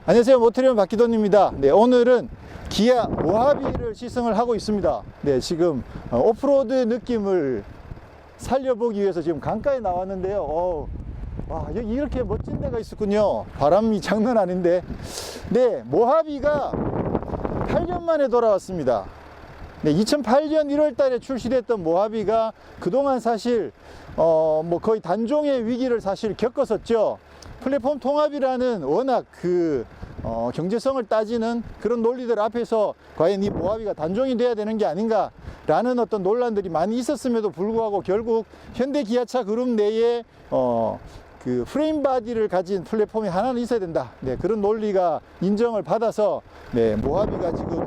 안녕하세요, 모트리온 박기돈입니다. 네, 오늘은 기아 모하비를 시승을 하고 있습니다. 네, 지금 오프로드 느낌을 살려보기 위해서 지금 강가에 나왔는데요. 와, 여기 이렇게 멋진 데가 있었군요. 바람이 장난 아닌데. 네, 모하비가 8년 만에 돌아왔습니다. 네, 2008년 1월 달에 출시됐던 모하비가 그동안 사실 뭐 거의 단종의 위기를 사실 겪었었죠. 플랫폼 통합이라는 워낙 경제성을 따지는 그런 논리들 앞에서 과연 이 모하비가 단종이 돼야 되는 게 아닌가 라는 어떤 논란들이 많이 있었음에도 불구하고 결국 현대 기아차 그룹 내에 그 프레임 바디를 가진 플랫폼이 하나는 있어야 된다. 네, 그런 논리가 인정을 받아서 네, 모하비가 지금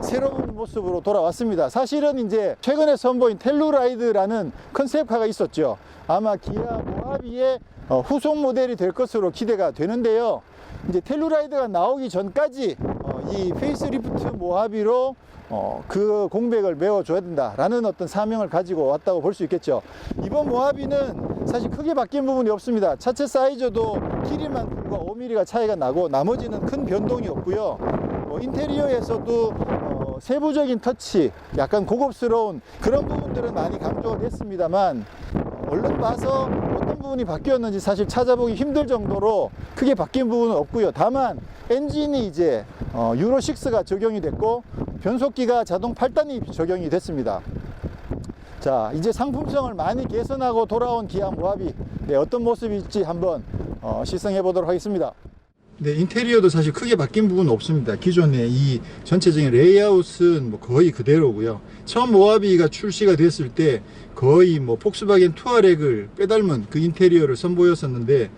새로운 모습으로 돌아왔습니다. 사실은 이제 최근에 선보인 텔루라이드라는 컨셉카가 있었죠. 아마 기아 모하비의 후속 모델이 될 것으로 기대가 되는데요. 이제 텔루라이드가 나오기 전까지 이 페이스리프트 모하비로 그 공백을 메워줘야 된다라는 어떤 사명을 가지고 왔다고 볼 수 있겠죠. 이번 모하비는 사실 크게 바뀐 부분이 없습니다. 차체 사이즈도 길이만 불과 5mm가 차이가 나고 나머지는 큰 변동이 없고요. 인테리어에서도 세부적인 터치, 약간 고급스러운 그런 부분들은 많이 강조를 했습니다만 얼른 봐서 어떤 부분이 바뀌었는지 사실 찾아보기 힘들 정도로 크게 바뀐 부분은 없고요. 다만 엔진이 이제 유로6가 적용이 됐고 변속기가 자동 8단이 적용이 됐습니다. 자, 이제 상품성을 많이 개선하고 돌아온 기아 모하비, 네, 어떤 모습일지 한번 시승해 보도록 하겠습니다. 네, 인테리어도 사실 크게 바뀐 부분은 없습니다. 기존의 이 전체적인 레이아웃은 뭐 거의 그대로고요. 처음 모하비가 출시가 됐을 때 거의 뭐 폭스바겐 투아렉을 빼닮은 그 인테리어를 선보였었는데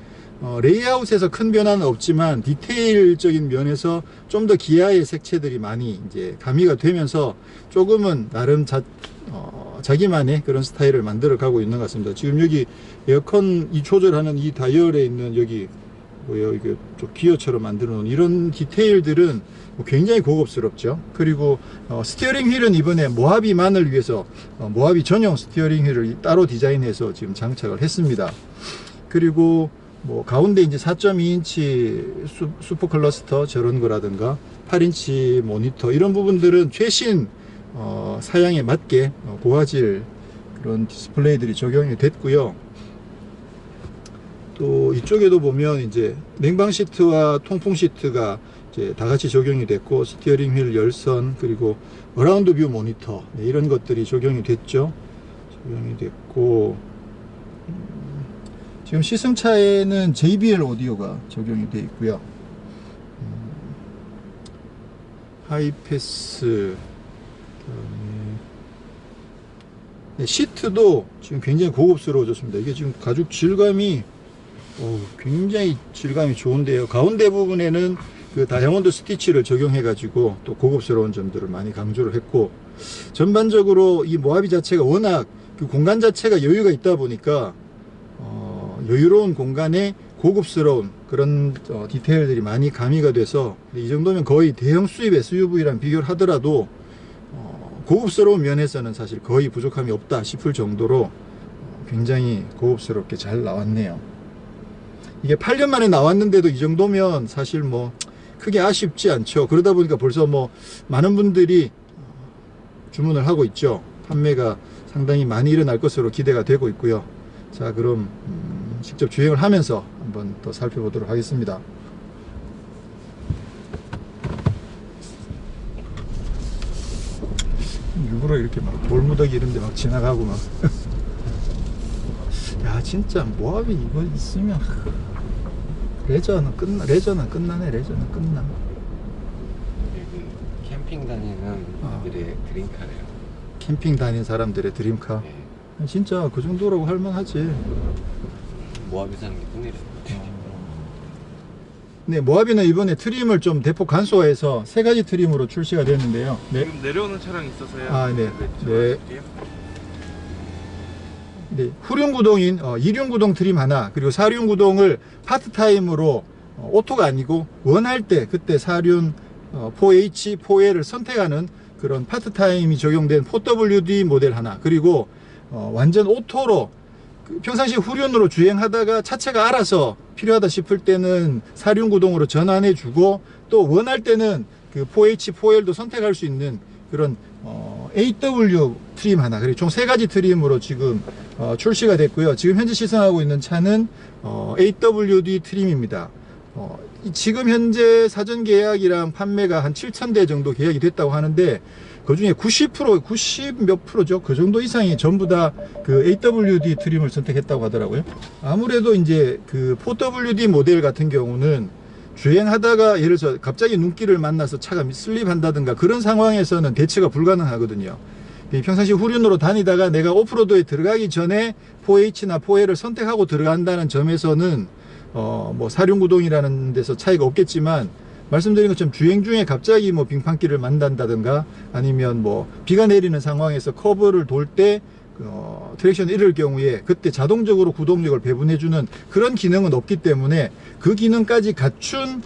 레이아웃에서 큰 변화는 없지만 디테일적인 면에서 좀 더 기아의 색채들이 많이 이제 가미가 되면서 조금은 나름 자기만의 그런 스타일을 만들어 가고 있는 것 같습니다. 지금 여기 에어컨 이 조절하는 이 다이얼에 있는 여기 이게 좀 기어처럼 만들어 놓은 이런 디테일들은 굉장히 고급스럽죠. 그리고 스티어링 휠은 이번에 모하비만을 위해서 모하비 전용 스티어링 휠을 따로 디자인해서 지금 장착을 했습니다. 그리고 뭐 가운데 이제 4.2인치 슈퍼 클러스터 저런 거라든가 8인치 모니터 이런 부분들은 최신 사양에 맞게 고화질 그런 디스플레이들이 적용이 됐고요. 또 이쪽에도 보면 이제 냉방 시트와 통풍 시트가 이제 다 같이 적용이 됐고 스티어링 휠 열선 그리고 어라운드 뷰 모니터, 네, 이런 것들이 적용이 됐죠. 적용이 됐고 지금 시승차에는 JBL 오디오가 적용이 되어 있고요. 하이패스, 네, 시트도 지금 굉장히 고급스러워졌습니다. 이게 지금 가죽 질감이 굉장히 질감이 좋은데요. 가운데 부분에는 그 다이아몬드 스티치를 적용해 가지고 또 고급스러운 점들을 많이 강조를 했고, 전반적으로 이 모하비 자체가 워낙 그 공간 자체가 여유가 있다 보니까 여유로운 공간에 고급스러운 그런 디테일들이 많이 가미가 돼서 이 정도면 거의 대형 수입 SUV랑 비교를 하더라도 고급스러운 면에서는 사실 거의 부족함이 없다 싶을 정도로 굉장히 고급스럽게 잘 나왔네요. 이게 8년 만에 나왔는데도 이 정도면 사실 뭐 크게 아쉽지 않죠. 그러다 보니까 벌써 뭐 많은 분들이 주문을 하고 있죠. 판매가 상당히 많이 일어날 것으로 기대가 되고 있고요. 자, 그럼 직접 주행을 하면서 한번 더 살펴보도록 하겠습니다. 일부러 이렇게 막 돌무더기 이런 데 막 지나가고 막 야, 진짜 모하비 이거 있으면 레저는 끝나네. 레저는 끝나. 캠핑 다니는 분들의 드림카래요. 캠핑 다니는 사람들의 드림카. 네. 진짜 그 정도라고 할 만하지. 모하비 사는 게 꿈이래요. 네, 모하비는 이번에 트림을 좀 대폭 간소화해서 3가지 트림으로 출시가 됐는데요. 네. 지금 내려오는 차량이 있어서요. 아, 네. 네, 후륜 구동인 2륜 구동 트림 하나, 그리고 4륜 구동을 파트타임으로 오토가 아니고 원할 때 그때 4륜 4H, 4L을 선택하는 그런 파트타임이 적용된 4WD 모델 하나, 그리고 완전 오토로 평상시 후륜으로 주행하다가 차체가 알아서 필요하다 싶을 때는 사륜 구동으로 전환해 주고, 또 원할 때는 그 4H, 4L도 선택할 수 있는 그런 AW 트림 하나, 그리고 총 3가지 트림으로 지금 출시가 됐고요. 지금 현재 시승하고 있는 차는 AWD 트림입니다. 지금 현재 사전 계약이랑 판매가 한 7,000대 정도 계약이 됐다고 하는데, 그 중에 90 몇 프로죠. 그 정도 이상이 전부 다 그 AWD 트림을 선택했다고 하더라고요. 아무래도 이제 그 4WD 모델 같은 경우는 주행하다가 예를 들어서 갑자기 눈길을 만나서 차가 슬립한다든가 그런 상황에서는 대처가 불가능하거든요. 평상시 후륜으로 다니다가 내가 오프로드에 들어가기 전에 4H나 4L을 선택하고 들어간다는 점에서는 뭐 사륜구동이라는 데서 차이가 없겠지만, 말씀드린 것처럼 주행 중에 갑자기 뭐 빙판길을 만난다든가 아니면 뭐 비가 내리는 상황에서 커브를 돌 때 트랙션을 잃을 경우에 그때 자동적으로 구동력을 배분해주는 그런 기능은 없기 때문에, 그 기능까지 갖춘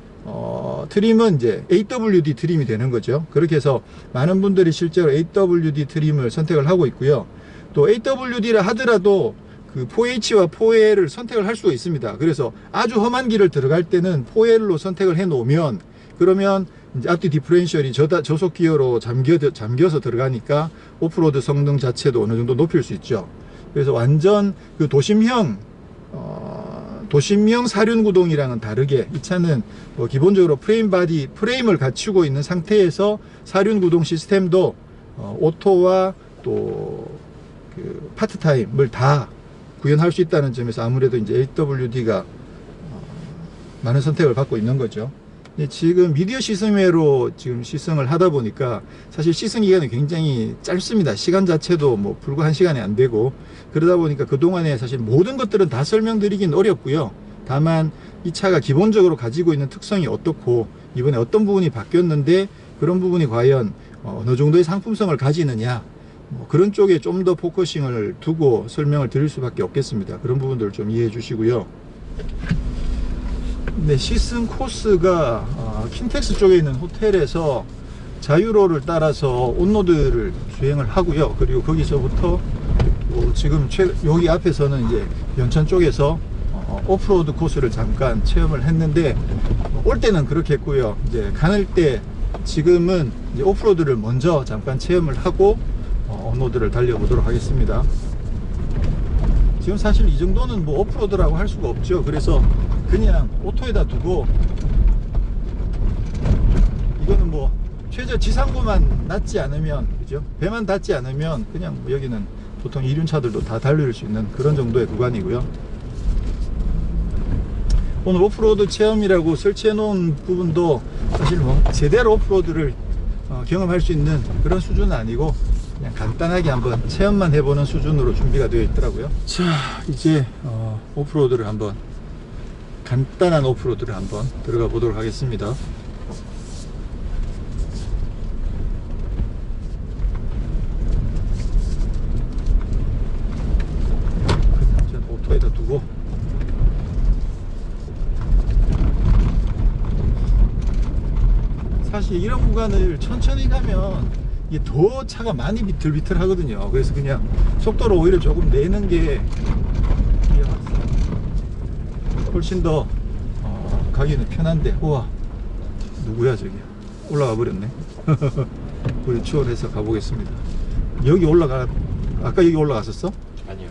트림은 이제 AWD 트림이 되는 거죠. 그렇게 해서 많은 분들이 실제로 AWD 트림을 선택을 하고 있고요. 또 AWD라 하더라도 그 4H와 4L을 선택을 할 수가 있습니다. 그래서 아주 험한 길을 들어갈 때는 4L로 선택을 해 놓으면, 그러면 이제 앞뒤 디퍼렌셜이 저속 기어로 잠겨서 들어가니까 오프로드 성능 자체도 어느 정도 높일 수 있죠. 그래서 완전 그 도심형 사륜 구동이랑은 다르게 이 차는 기본적으로 프레임을 갖추고 있는 상태에서 사륜 구동 시스템도 오토와 또 그 파트 타임을 다 구현할 수 있다는 점에서 아무래도 이제 AWD가 많은 선택을 받고 있는 거죠. 지금 미디어 시승회로 지금 시승을 하다 보니까 사실 시승 기간이 굉장히 짧습니다. 시간 자체도 뭐 불과 1시간이 안 되고, 그러다 보니까 그동안에 사실 모든 것들은 다 설명드리긴 어렵고요. 다만 이 차가 기본적으로 가지고 있는 특성이 어떻고, 이번에 어떤 부분이 바뀌었는데 그런 부분이 과연 어느 정도의 상품성을 가지느냐, 뭐 그런 쪽에 좀 더 포커싱을 두고 설명을 드릴 수밖에 없겠습니다. 그런 부분들을 좀 이해해 주시고요. 네, 시승 코스가 킨텍스 쪽에 있는 호텔에서 자유로를 따라서 온로드를 주행을 하고요. 그리고 거기서부터 지금 여기 앞에서는 이제 연천 쪽에서 오프로드 코스를 잠깐 체험을 했는데, 올 때는 그렇게 했고요. 이제 가는 때 지금은 이제 오프로드를 먼저 잠깐 체험을 하고 온로드를 달려보도록 하겠습니다. 지금 사실 이 정도는 뭐 오프로드라고 할 수가 없죠. 그래서 그냥 오토에다 두고, 이거는 뭐 최저 지상고만 낮지 않으면, 그죠? 배만 닿지 않으면 그냥 뭐 여기는 보통 이륜차들도 다 달릴 수 있는 그런 정도의 구간이고요. 오늘 오프로드 체험이라고 설치해 놓은 부분도 사실 뭐 제대로 오프로드를 경험할 수 있는 그런 수준은 아니고, 그냥 간단하게 한번 체험만 해보는 수준으로 준비가 되어 있더라고요. 자, 이제 오프로드를 한번, 간단한 오프로드를 한번 들어가 보도록 하겠습니다. 오토에다 두고, 사실 이런 구간을 천천히 가면 이게 더 차가 많이 비틀비틀 하거든요. 그래서 그냥 속도를 오히려 조금 내는 게 훨씬 더 가기는 편한데. 우와, 누구야 저기? 올라가 버렸네. 우리 추월해서 가보겠습니다. 여기 아까 여기 올라갔었어? 아니요.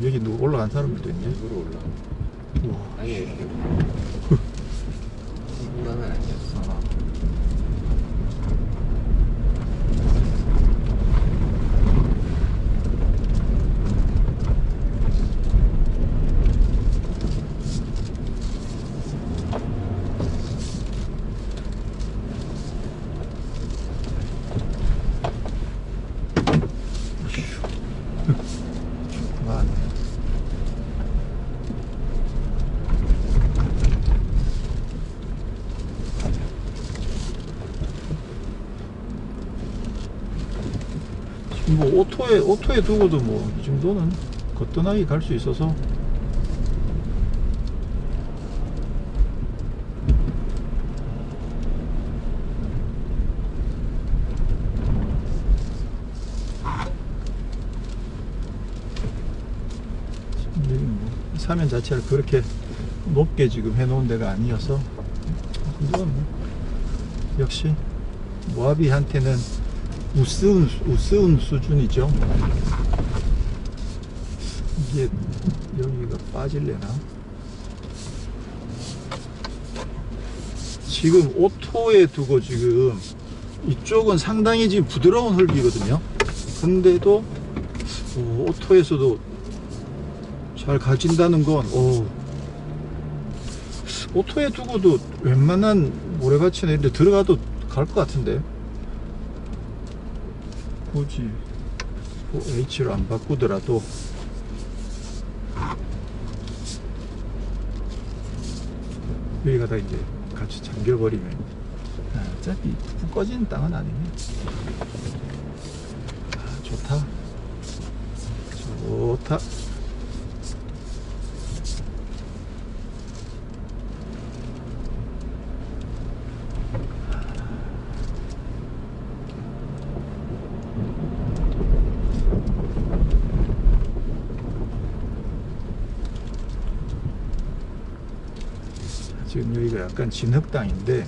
여기 누구 올라간 사람들도 있네. 일부러 올라. 우와. 아니, 이거는 아니었어. 뭐 오토에 두고도 뭐 이 정도는 거뜬하게 갈 수 있어서. 사면 자체를 그렇게 높게 지금 해놓은 데가 아니어서 이건 뭐 역시 모하비한테는 우스운 수준이죠. 이게 여기가 빠질래나? 지금 오토에 두고 지금 이쪽은 상당히 지금 부드러운 흙이거든요. 근데도 오토에서도 잘 가진다는 건 오토에 두고도 웬만한 모래밭이나 이런 데 들어가도 갈 것 같은데, 굳이 H를 안 바꾸더라도 여기가 다 이제 같이 잠겨버리면 어차피 푹 꺼지는 땅은 아니네. 좋다. 지금 여기가 약간 진흙땅인데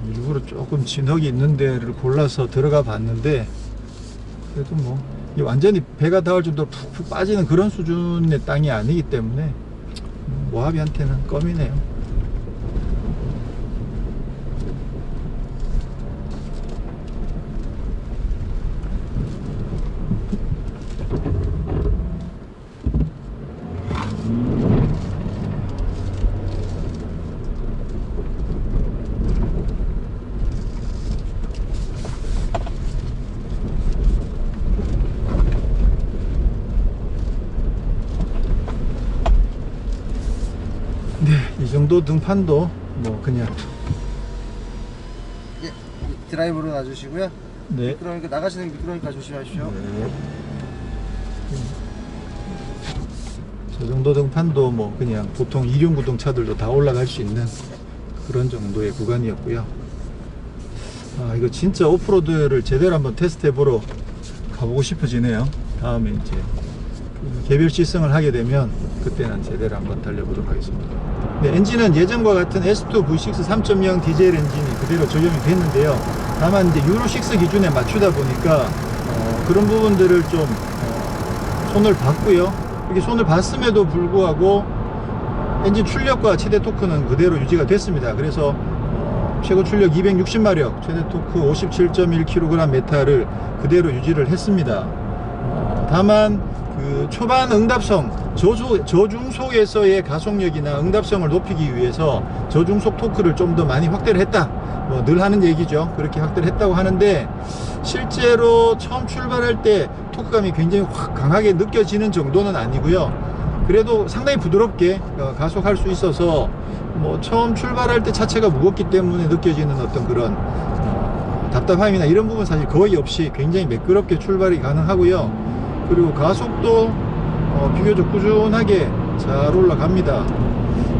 일부러 조금 진흙이 있는 데를 골라서 들어가 봤는데, 그래도 뭐 이게 완전히 배가 닿을 정도로 푹푹 빠지는 그런 수준의 땅이 아니기 때문에 모하비한테는 껌이네요. 이 정도 등판도 뭐 그냥 드라이브로 놔주시고요. 네. 미끄러우니까 나가시는 게 미끄러우니까 조심하십시오. 네. 저 정도 등판도 뭐 그냥 보통 일용구동 차들도 다 올라갈 수 있는 그런 정도의 구간이었고요. 이거 진짜 오프로드를 제대로 한번 테스트 해보러 가보고 싶어지네요. 다음에 이제 개별 시승을 하게 되면 그때는 제대로 한번 달려보도록 하겠습니다. 네, 엔진은 예전과 같은 S2 V6 3.0 디젤 엔진이 그대로 적용이 됐는데요. 다만 이제 유로6 기준에 맞추다 보니까 그런 부분들을 좀 손을 봤고요. 이렇게 손을 봤음에도 불구하고 엔진 출력과 최대 토크는 그대로 유지가 됐습니다. 그래서 최고 출력 260마력, 최대 토크 57.1kg 메타를 그대로 유지를 했습니다. 다만 그 초반 응답성, 저중속에서의 가속력이나 응답성을 높이기 위해서 저중속 토크를 좀 더 많이 확대를 했다. 뭐 늘 하는 얘기죠. 그렇게 확대를 했다고 하는데, 실제로 처음 출발할 때 토크감이 굉장히 확 강하게 느껴지는 정도는 아니고요. 그래도 상당히 부드럽게 가속할 수 있어서 뭐 처음 출발할 때 차체가 무겁기 때문에 느껴지는 어떤 그런 답답함이나 이런 부분 사실 거의 없이 굉장히 매끄럽게 출발이 가능하고요. 그리고 가속도 비교적 꾸준하게 잘 올라갑니다.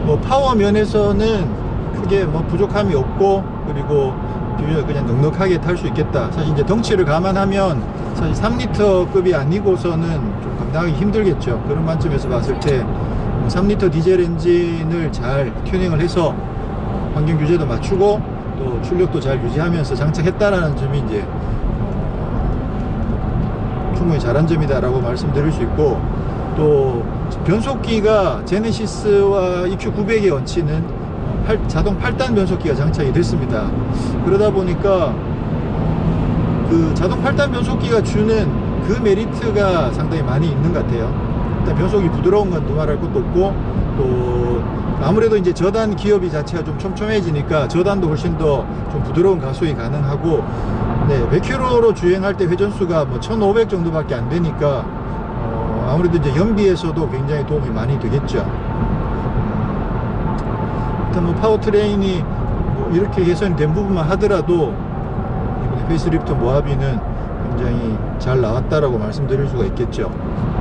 뭐 파워 면에서는 크게 뭐 부족함이 없고, 그리고 비교적 그냥 넉넉하게 탈 수 있겠다. 사실 이제 덩치를 감안하면 사실 3리터급이 아니고서는 좀 감당하기 힘들겠죠. 그런 관점에서 봤을 때 3리터 디젤 엔진을 잘 튜닝을 해서 환경 규제도 맞추고 또 출력도 잘 유지하면서 장착했다라는 점이 이제 충분히 잘한 점이다라고 말씀드릴 수 있고, 또 변속기가 제네시스와 EQ900에 얹히는 자동 8단 변속기가 장착이 됐습니다. 그러다 보니까 그 자동 8단 변속기가 주는 그 메리트가 상당히 많이 있는 것 같아요. 일단 변속이 부드러운 건 두말할 것도 없고, 또 아무래도 이제 저단 기어비 자체가 좀 촘촘해지니까 저단도 훨씬 더 좀 부드러운 가속이 가능하고, 네, 100km로 주행할 때 회전수가 뭐 1500 정도밖에 안 되니까 아무래도 이제 연비에서도 굉장히 도움이 많이 되겠죠. 일단 뭐 파워트레인이 뭐 이렇게 개선이 된 부분만 하더라도 페이스리프트 모하비는 굉장히 잘 나왔다라고 말씀드릴 수가 있겠죠.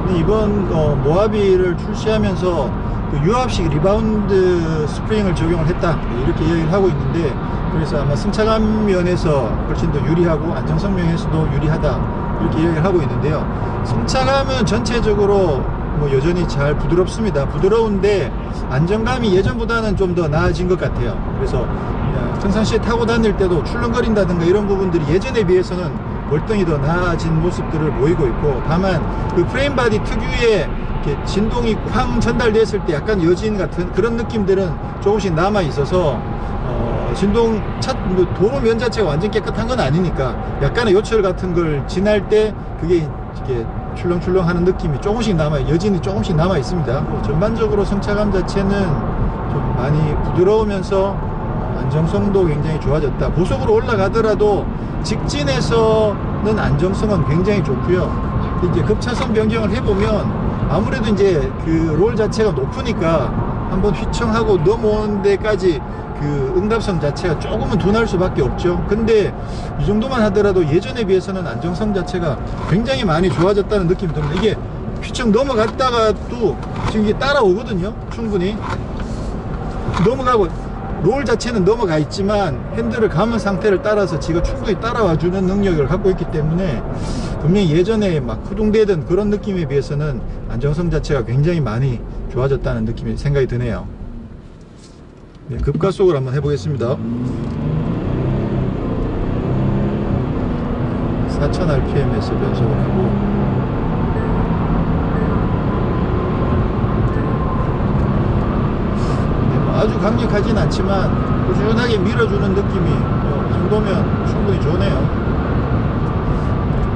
근데 이번 모하비를 출시하면서 그 유압식 리바운드 스프링을 적용을 했다 이렇게 이야기를 하고 있는데, 그래서 아마 승차감 면에서 훨씬 더 유리하고 안정성 면에서도 유리하다 이렇게 이야기를 하고 있는데요. 승차감은 전체적으로 뭐 여전히 잘 부드럽습니다. 부드러운데 안정감이 예전보다는 좀 더 나아진 것 같아요. 그래서 평상시에 타고 다닐 때도 출렁거린다든가 이런 부분들이 예전에 비해서는 월등히 더 나아진 모습들을 보이고 있고, 다만 그 프레임 바디 특유의 이렇게 진동이 쾅 전달됐을 때 약간 여진 같은 그런 느낌들은 조금씩 남아 있어서 진동 도로 면 자체가 완전 깨끗한 건 아니니까 약간의 요철 같은 걸 지날 때 그게 이렇게 출렁출렁 하는 느낌이 조금씩 여진이 조금씩 남아 있습니다. 전반적으로 승차감 자체는 좀 많이 부드러우면서 안정성도 굉장히 좋아졌다. 고속으로 올라가더라도 직진에서는 안정성은 굉장히 좋고요. 이제 급차선 변경을 해보면 아무래도 이제 그 롤 자체가 높으니까 한번 휘청하고 넘어오는 데까지 그 응답성 자체가 조금은 둔할 수밖에 없죠. 근데 이 정도만 하더라도 예전에 비해서는 안정성 자체가 굉장히 많이 좋아졌다는 느낌이 듭니다. 이게 휘청 넘어갔다가도 지금 이게 따라오거든요. 충분히 넘어가고, 롤 자체는 넘어가 있지만 핸들을 감은 상태를 따라서 지가 충분히 따라와주는 능력을 갖고 있기 때문에 분명히 예전에 막 후둥대던 그런 느낌에 비해서는 안정성 자체가 굉장히 많이 좋아졌다는 느낌이 생각이 드네요. 네, 급가속을 한번 해보겠습니다. 4000rpm에서 변속을 하고, 아주 강력하진 않지만 꾸준하게 밀어주는 느낌이 이 정도면 충분히 좋네요.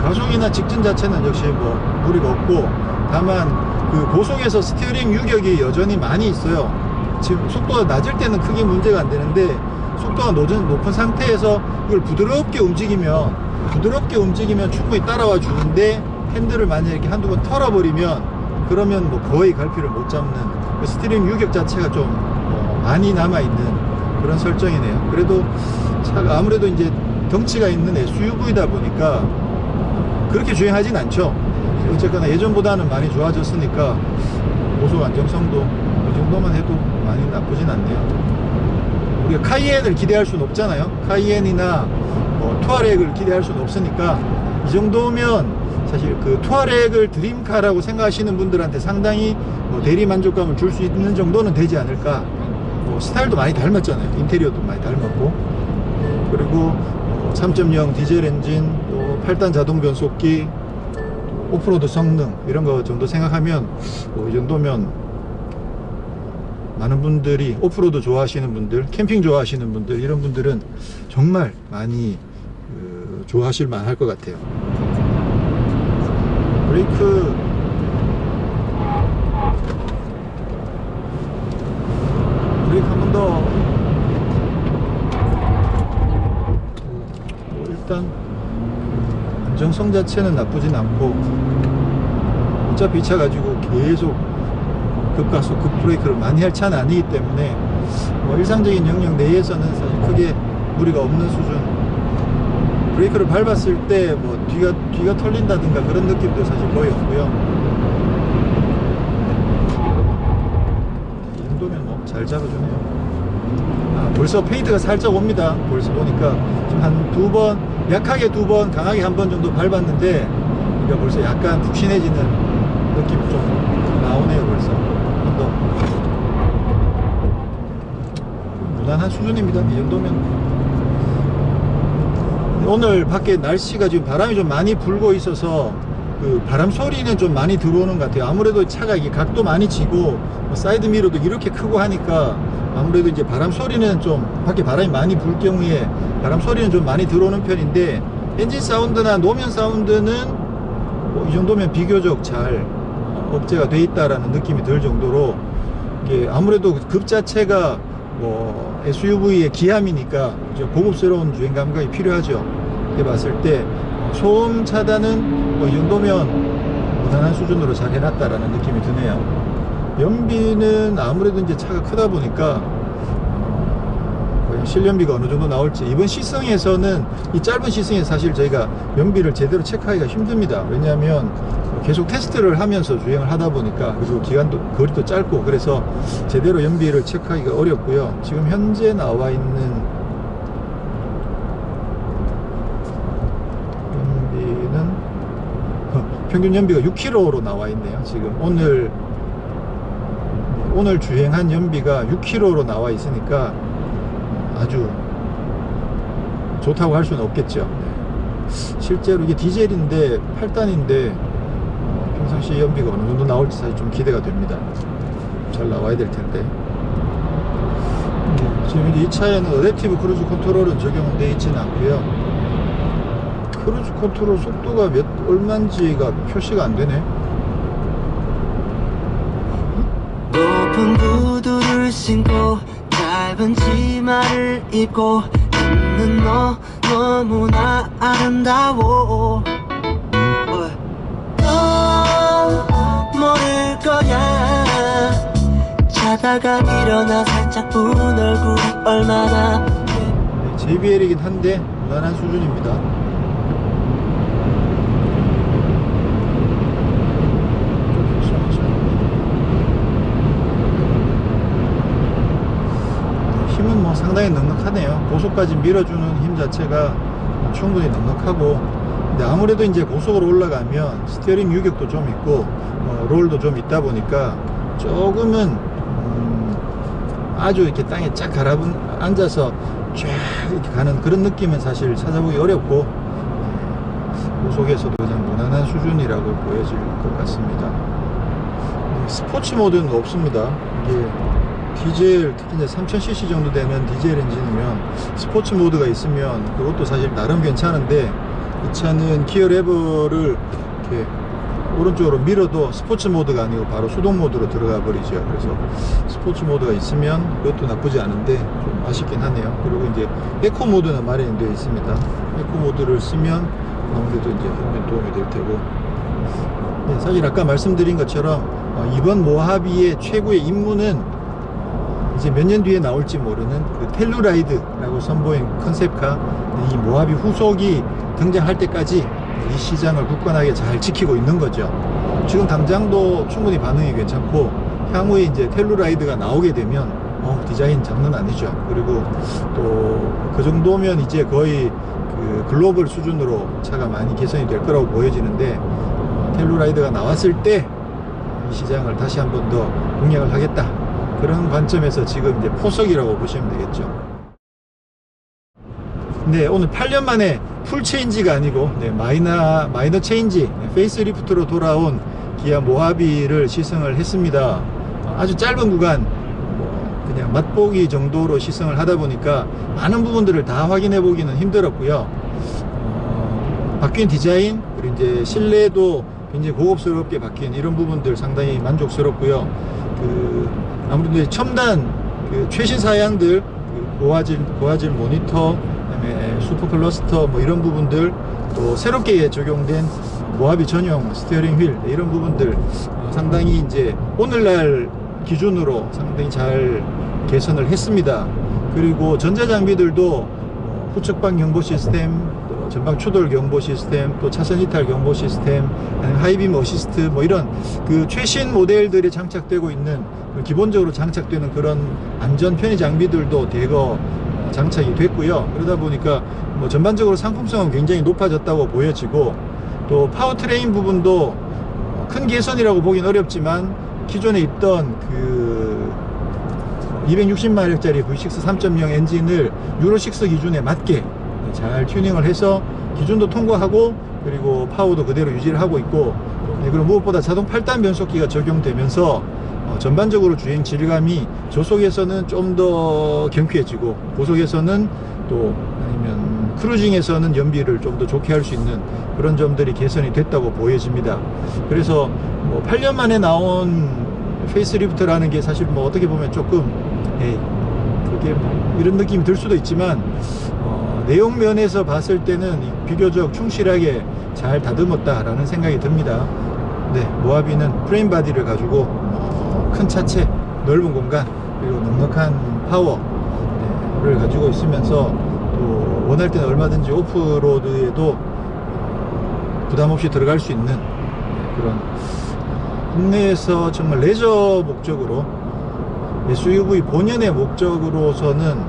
가속이나 직진 자체는 역시 뭐 무리가 없고, 다만 그 고속에서 스티어링 유격이 여전히 많이 있어요. 지금 속도가 낮을 때는 크게 문제가 안 되는데, 속도가 높은 상태에서 이걸 부드럽게 움직이면 충분히 따라와 주는데, 핸들을 만약에 이렇게 한두 번 털어버리면 그러면 뭐 거의 갈피를 못 잡는, 그 스티어링 유격 자체가 좀 많이 남아있는 그런 설정이네요. 그래도 차가 아무래도 이제 덩치가 있는 SUV다 보니까 그렇게 주행하진 않죠. 어쨌거나 예전보다는 많이 좋아졌으니까 고속 안정성도 이 정도만 해도 많이 나쁘진 않네요. 우리가 카이엔을 기대할 수는 없잖아요. 카이엔이나 뭐 투아렉을 기대할 수는 없으니까 이 정도면 사실 그 투아렉을 드림카라고 생각하시는 분들한테 상당히 뭐 대리 만족감을 줄 수 있는 정도는 되지 않을까. 뭐 스타일도 많이 닮았잖아요. 인테리어도 많이 닮았고, 그리고 3.0 디젤 엔진, 또 8단 자동 변속기, 오프로드 성능 이런 거 정도 생각하면 이 정도면 많은 분들이 오프로드 좋아하시는 분들, 캠핑 좋아하시는 분들, 이런 분들은 정말 많이 좋아하실 만할 것 같아요. 브레이크 한 번 더. 일단 안정성 자체는 나쁘진 않고, 어차피 이 차 가지고 계속 급가속 급브레이크를 많이 할 차는 아니기 때문에 뭐 일상적인 영역 내에서는 사실 크게 무리가 없는 수준. 브레이크를 밟았을 때 뭐 뒤가 털린다든가 그런 느낌도 사실 거의 없고요. 잘 잡아주네요. 벌써 페이드가 살짝 옵니다. 벌써 보니까 지금 한 두 번, 약하게 두 번, 강하게 한 번 정도 밟았는데, 그러니까 벌써 약간 푹신해지는 느낌이 좀 나오네요. 벌써 한 번 더. 무난한 수준입니다. 이 정도면. 오늘 밖에 날씨가 지금 바람이 좀 많이 불고 있어서 그 바람 소리는 좀 많이 들어오는 것 같아요. 아무래도 차가 이게 각도 많이 지고 사이드 미러도 이렇게 크고 하니까 아무래도 이제 바람 소리는 좀, 밖에 바람이 많이 불 경우에 바람 소리는 좀 많이 들어오는 편인데, 엔진 사운드나 노면 사운드는 뭐 이 정도면 비교적 잘 억제가 돼 있다라는 느낌이 들 정도로, 이게 아무래도 급 자체가 뭐 SUV의 기함이니까 고급스러운 주행 감각이 필요하죠. 이렇게 봤을 때 소음 차단은 뭐 이 정도면 무난한 수준으로 잘 해놨다라는 느낌이 드네요. 연비는 아무래도 이제 차가 크다 보니까 거의 실연비가 어느 정도 나올지. 이번 시승에서는 이 짧은 시승에 사실 저희가 연비를 제대로 체크하기가 힘듭니다. 왜냐하면 계속 테스트를 하면서 주행을 하다 보니까, 그리고 기간도 거리도 짧고, 그래서 제대로 연비를 체크하기가 어렵고요. 지금 현재 나와 있는 연비는 평균 연비가 6km로 나와 있네요. 지금 오늘 주행한 연비가 6km로 나와 있으니까 아주 좋다고 할 수는 없겠죠. 네. 실제로 이게 디젤인데 8단인데 평상시 연비가 어느 정도 나올지 사실 좀 기대가 됩니다. 잘 나와야 될 텐데. 지금 이제 이 차에는 어댑티브 크루즈 컨트롤은 적용되어 있지는 않고요. 크루즈 컨트롤 속도가 얼마인지가 표시가 안 되네. 높은 구두를 신고 짧은 치마를 입고 있는 너 너무나 아름다워. 너 모를 거야. 자다가 일어나 살짝 부은 얼굴이 얼마나. JBL이긴 한데 무난한 수준입니다. 힘은 뭐 상당히 넉넉하네요. 고속까지 밀어주는 힘 자체가 충분히 넉넉하고, 근데 아무래도 이제 고속으로 올라가면 스티어링 유격도 좀 있고 롤도 좀 있다 보니까 조금은 아주 이렇게 땅에 쫙 가라앉아서 쫙 이렇게 가는 그런 느낌은 사실 찾아보기 어렵고, 고속에서도 그냥 무난한 수준이라고 보여질 것 같습니다. 스포츠 모드는 없습니다. 이게 디젤, 특히 이제 3000cc 정도 되는 디젤 엔진이면 스포츠 모드가 있으면 그것도 사실 나름 괜찮은데, 이 차는 기어 레버를 이렇게 오른쪽으로 밀어도 스포츠 모드가 아니고 바로 수동 모드로 들어가 버리죠. 그래서 스포츠 모드가 있으면 그것도 나쁘지 않은데 좀 아쉽긴 하네요. 그리고 이제 에코 모드는 마련이 되어 있습니다. 에코 모드를 쓰면 아무래도 이제 훨씬 도움이 될 테고, 네, 사실 아까 말씀드린 것처럼 이번 모하비의 최고의 임무는 이제 몇 년 뒤에 나올지 모르는 그 텔루라이드라고 선보인 컨셉카, 이 모하비 후속이 등장할 때까지 이 시장을 굳건하게 잘 지키고 있는 거죠. 지금 당장도 충분히 반응이 괜찮고, 향후에 이제 텔루라이드가 나오게 되면 디자인 장난 아니죠. 그리고 또 그 정도면 이제 거의 그 글로벌 수준으로 차가 많이 개선이 될 거라고 보여지는데, 텔루라이드가 나왔을 때 이 시장을 다시 한 번 더 공략을 하겠다, 그런 관점에서 지금 이제 포석이라고 보시면 되겠죠. 네, 오늘 8년 만에 풀 체인지가 아니고 마이너 체인지, 페이스리프트로 돌아온 기아 모하비를 시승을 했습니다. 아주 짧은 구간 그냥 맛보기 정도로 시승을 하다 보니까 많은 부분들을 다 확인해 보기는 힘들었고요. 바뀐 디자인, 그리고 이제 실내도 굉장히 고급스럽게 바뀐 이런 부분들 상당히 만족스럽고요. 아무래도 이제 첨단 최신 사양들, 고화질 모니터, 그다음에 슈퍼 클러스터 뭐 이런 부분들, 또 새롭게 적용된 모하비 전용 스티어링 휠, 이런 부분들 상당히 이제 오늘날 기준으로 상당히 잘 개선을 했습니다. 그리고 전자장비들도 후측방 경보 시스템, 또 전방 추돌 경보 시스템, 또 차선 이탈 경보 시스템, 하이빔 어시스트, 뭐 이런 그 최신 모델들이 장착되고 있는, 기본적으로 장착되는 그런 안전 편의 장비들도 대거 장착이 됐고요. 그러다 보니까 뭐 전반적으로 상품성은 굉장히 높아졌다고 보여지고, 또 파워트레인 부분도 큰 개선이라고 보긴 어렵지만 기존에 있던 그 260마력짜리 V6 3.0 엔진을 유로6 기준에 맞게 잘 튜닝을 해서 기준도 통과하고, 그리고 파워도 그대로 유지를 하고 있고, 그리고 무엇보다 자동 8단 변속기가 적용되면서 전반적으로 주행 질감이 저속에서는 좀 더 경쾌해지고, 고속에서는 또 아니면 크루징에서는 연비를 좀 더 좋게 할 수 있는 그런 점들이 개선이 됐다고 보여집니다. 그래서 뭐 8년 만에 나온 페이스리프트라는 게 사실 뭐 어떻게 보면 조금 그게 뭐 이런 느낌이 들 수도 있지만, 내용 면에서 봤을 때는 비교적 충실하게 잘 다듬었다라는 생각이 듭니다. 네, 모하비는 프레임 바디를 가지고 큰 차체, 넓은 공간, 그리고 넉넉한 파워, 를 가지고 있으면서 또 원할 때는 얼마든지 오프로드에도 부담 없이 들어갈 수 있는 그런 국내에서 정말 레저 목적으로 SUV 본연의 목적으로서는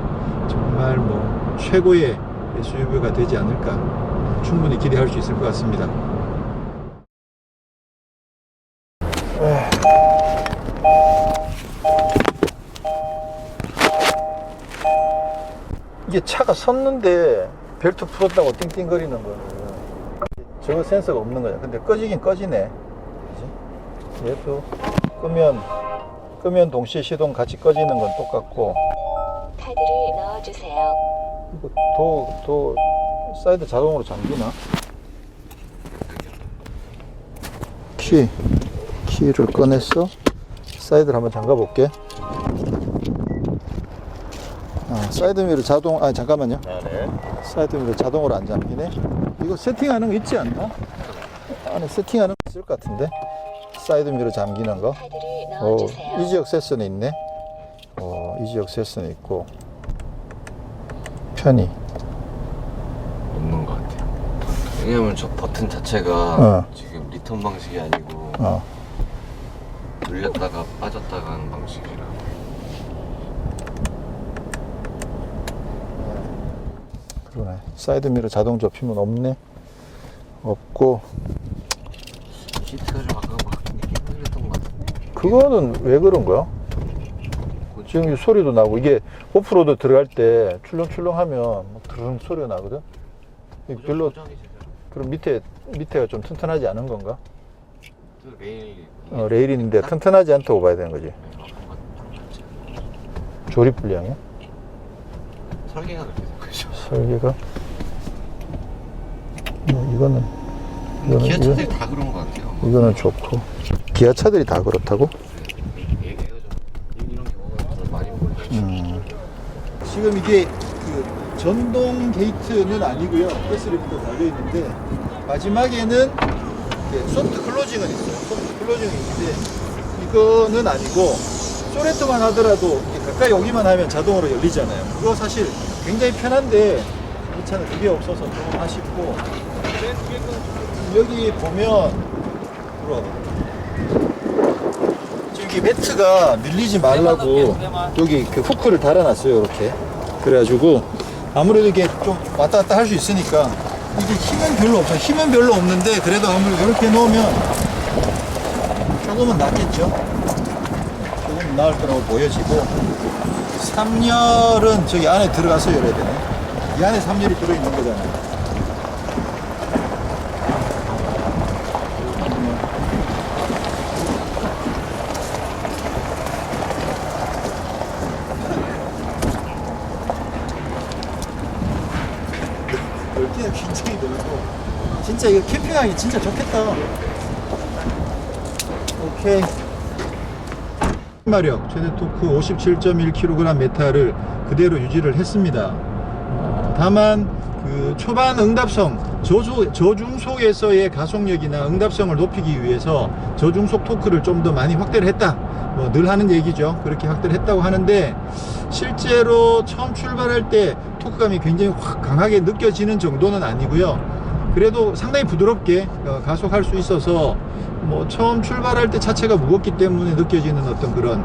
정말 뭐 최고의 SUV가 되지 않을까 충분히 기대할 수 있을 것 같습니다. 이게 차가 섰는데 벨트 풀었다고 띵띵거리는 거는 저거 센서가 없는 거야. 근데 꺼지긴 꺼지네. 그치? 얘도 끄면 동시에 시동 같이 꺼지는 건 똑같고. 카드를 넣어주세요. 이거 도 사이드 자동으로 잠기나? 키를 꺼냈어. 사이드를 한번 잠가 볼게. 사이드미러 자동, 잠깐만요. 네. 사이드미러 자동으로 안 잠기네. 이거 세팅하는 거 있지 않나? 안에 세팅하는 거 있을 것 같은데. 사이드미러 잠기는 거. 카드를 넣어주세요. 이지역 센서는 있네. 이지역 센서는 있고. 편의. 없는 것 같아요. 왜냐면 저 버튼 자체가 지금 리턴 방식이 아니고 눌렸다가 빠졌다가 하는 방식이라. 그러네. 사이드미러 자동 접히면 없네. 없고. 시트가 좀 아까 막 느낌 흘렸던 것 같은데. 그거는 왜 그런 거야? 지금 이 소리도 나고, 이게 오프로드 들어갈 때 출렁출렁 하면 뭐 드릉 소리가 나거든? 이게 별로, 그럼 밑에가 좀 튼튼하지 않은 건가? 레일. 레일인데 튼튼하지 않다고 봐야 되는 거지. 조립 불량이야? 설계가 그렇게 된 거죠. 설계가? 이거는 기아 차들이 다 그런 것 같아요. 이거는 좋고. 기아 차들이 다 그렇다고? 얘가 좀 이런 경우가 좀 많이 보여요. 지금 이게 그 전동 게이트는 아니고요. 패스리프트 달려 있는데 마지막에는 소프트 클로징은 있어요. 소프트 클로징이 있는데 이거는 아니고 소렌토만 하더라도 가까이 오기만 하면 자동으로 열리잖아요. 그거 사실 굉장히 편한데 이 차는 그게 없어서 좀 아쉽고. 여기 보면 지금 이 매트가 밀리지 말라고 여기 그 후크를 달아놨어요. 이렇게. 그래가지고 아무래도 이게 좀 왔다 갔다 할 수 있으니까 이게 힘은 별로 없어요. 힘은 별로 없는데 그래도 아무래도 이렇게 놓으면 조금은 낫겠죠. 조금 나을 거라고 보여지고. 3열은 저기 안에 들어가서 열어야 되네. 이 안에 3열이 들어있는 거잖아요. 넓기는 굉장히 넓고 진짜 이거 캠핑하기 진짜 좋겠다. 오케이. 마력 최대 토크 57.1kg 메타를 그대로 유지를 했습니다. 다만 그 초반 응답성 저중속에서의 가속력이나 응답성을 높이기 위해서 저중속 토크를 좀 더 많이 확대를 했다. 뭐 늘 하는 얘기죠. 그렇게 확대를 했다고 하는데 실제로 처음 출발할 때 토크감이 굉장히 확 강하게 느껴지는 정도는 아니고요. 그래도 상당히 부드럽게 가속할 수 있어서 뭐 처음 출발할 때 차체가 무겁기 때문에 느껴지는 어떤 그런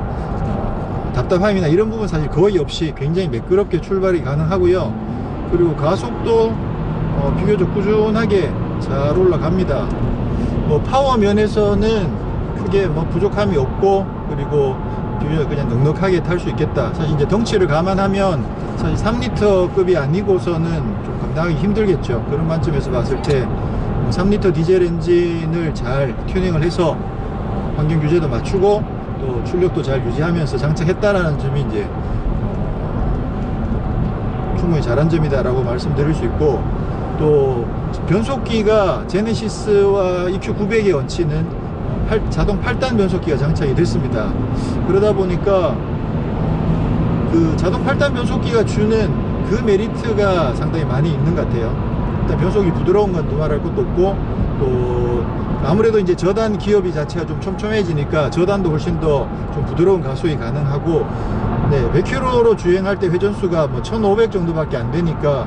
답답함이나 이런 부분 사실 거의 없이 굉장히 매끄럽게 출발이 가능하고요. 그리고 가속도 비교적 꾸준하게 잘 올라갑니다. 뭐 파워 면에서는 크게 뭐 부족함이 없고, 그리고 비교적 그냥 넉넉하게 탈 수 있겠다. 사실 이제 덩치를 감안하면 사실 3리터급이 아니고서는 좀 감당하기 힘들겠죠. 그런 관점에서 봤을 때 3리터 디젤 엔진을 잘 튜닝을 해서 환경 규제도 맞추고 또 출력도 잘 유지하면서 장착했다라는 점이 이제 충분히 잘한 점이다라고 말씀드릴 수 있고, 또 변속기가 제네시스와 EQ900에 얹히는 자동 8단 변속기가 장착이 됐습니다. 그러다 보니까 그 자동 8단 변속기가 주는 그 메리트가 상당히 많이 있는 것 같아요. 일단 변속이 부드러운 건 두말할 것도 없고, 또 아무래도 이제 저단 기어비 자체가 좀 촘촘해지니까 저단도 훨씬 더 좀 부드러운 가속이 가능하고, 네, 100km로 주행할 때 회전수가 뭐 1500 정도밖에 안 되니까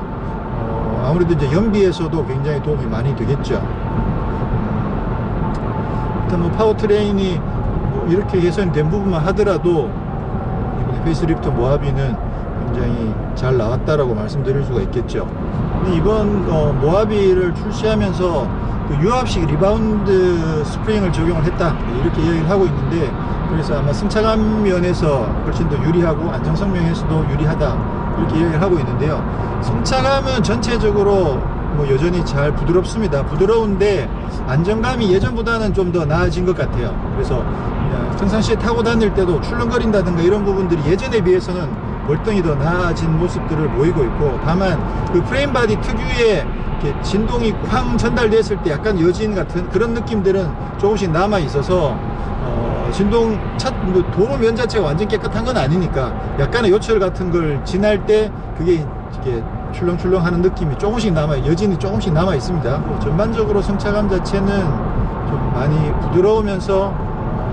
아무래도 이제 연비에서도 굉장히 도움이 많이 되겠죠. 일단 뭐 파워트레인이 뭐 이렇게 개선이 된 부분만 하더라도 이번에 페이스리프트 모하비는 굉장히 잘 나왔다라고 말씀드릴 수가 있겠죠. 근데 이번 모하비를 출시하면서 그 유압식 리바운드 스프링을 적용을 했다, 이렇게 이야기를 하고 있는데, 그래서 아마 승차감 면에서 훨씬 더 유리하고 안정성 면에서도 유리하다, 이렇게 이야기를 하고 있는데요. 승차감은 전체적으로 뭐 여전히 잘 부드럽습니다. 부드러운데 안정감이 예전보다는 좀 더 나아진 것 같아요. 그래서 평상시에 타고 다닐 때도 출렁거린다든가 이런 부분들이 예전에 비해서는 월등히 더 나아진 모습들을 보이고 있고, 다만 그 프레임 바디 특유의 이렇게 진동이 쾅 전달됐을 때 약간 여진 같은 그런 느낌들은 조금씩 남아 있어서 진동 뭐 도로 면 자체가 완전 깨끗한 건 아니니까 약간의 요철 같은 걸 지날 때 그게 이렇게 출렁출렁 하는 느낌이 조금씩 여진이 조금씩 남아 있습니다. 전반적으로 승차감 자체는 좀 많이 부드러우면서